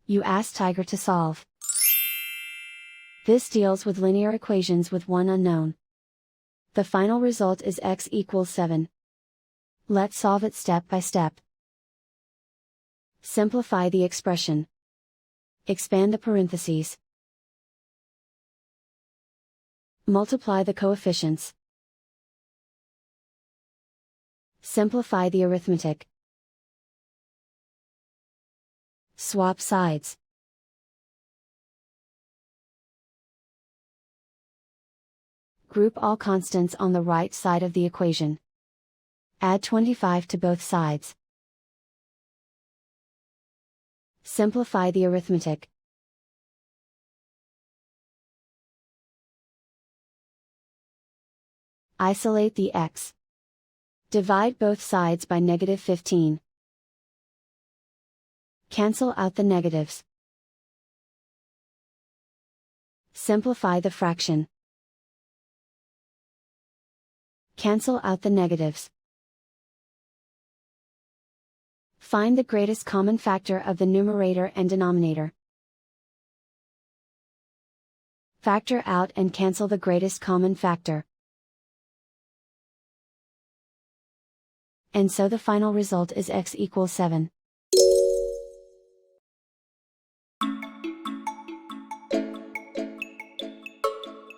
You ask Tiger to solve. This deals with linear equations with one unknown. The final result is x equals 7. Let's solve it step by step. Simplify the expression. Expand the parentheses. Multiply the coefficients. Simplify the arithmetic. Swap sides. Group all constants on the right side of the equation. Add 25 to both sides. Simplify the arithmetic. Isolate the x. Divide both sides by -15. Cancel out the negatives. Simplify the fraction. Cancel out the negatives. Find the greatest common factor of the numerator and denominator. Factor out and cancel the greatest common factor. And so the final result is x equals 7.